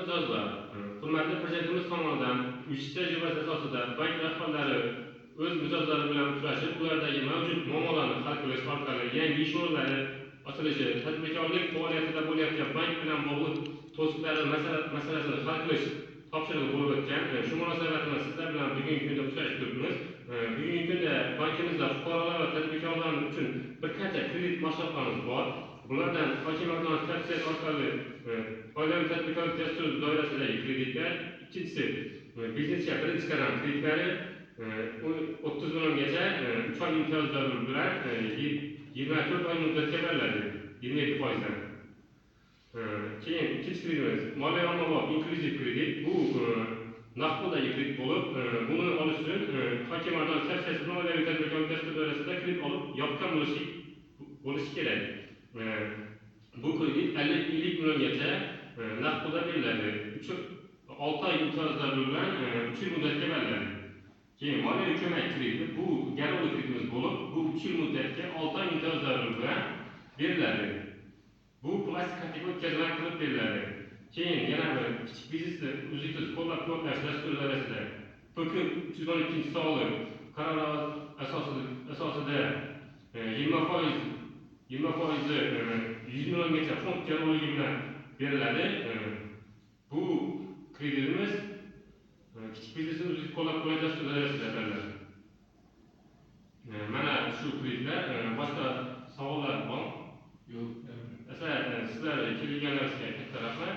mijozlar, hurmatli prezidentimiz tomonidan uch tajribasi asosida bank rahbarlari o'z mijozlari bilan uchrashib, ulardagi mavjud muammolarni hal qilish orqali yangi ish o'rinlari ochilishi, tadbirkorlik faoliyatida bo'layotgan bank bilan bog'liq to'siqlar masalasini hal qilish topshirig'i bo'lib o'tgan. Shu munosabat bilan sizlar bilan bugungi kunda uchrashib turibmiz. Bugungi kunda bankimizda fuqarolar va tadbirkorlar uchun bir qancha kredit mashrablarimiz bor. Bulardan hokimiyatimiz tavsiya orqali oilaviy tadbirkorlik dasturi doirasidagi kreditlar, ikkinchisi biznesga birinchi qadam kreditlari 30 milliongacha 3 oy imtiyozlari bilan 24 oy muddatga beriladi 27%. Keyin ikkinchi kreditimiz moliya ommabop inklyuziv kredit. Bu naqd puldagi kredit bo'lib, buni olish uchun hokimiyatimiz tavsiyasi bilan oilaviy tadbirkorlik dasturi doirasida kredit olib yopgan bo'lishi kerak. Bu kredit 50 milliongacha naqd pulda beriladi. 6 oy imtiyozlar bilan 3 yil muddatga beriladi. Keyin moliyaviy ko'mak krediti bu garovli kreditimiz bo'lib, bu 3 yil muddatga 6 oy imtiyozlar bilan beriladi. Bu plastik kartaga o'tkazilgan qilib beriladi. Keyin yana bir kichik biznesni uzluksiz qo'llab-quvvatlash dasturi doirasida PK 312-sonli qaror asosida 20% 100 milliongacha fond garovligi bilan beriladi. Bu kreditimiz kichik biznesni uzluksiz qo'llab-quvvatlash dasturi doirasida beriladi. Mana shu kreditlar, boshqa savollar bormi? Yo'q. Sizlar kelganlaringizga katta rahmat.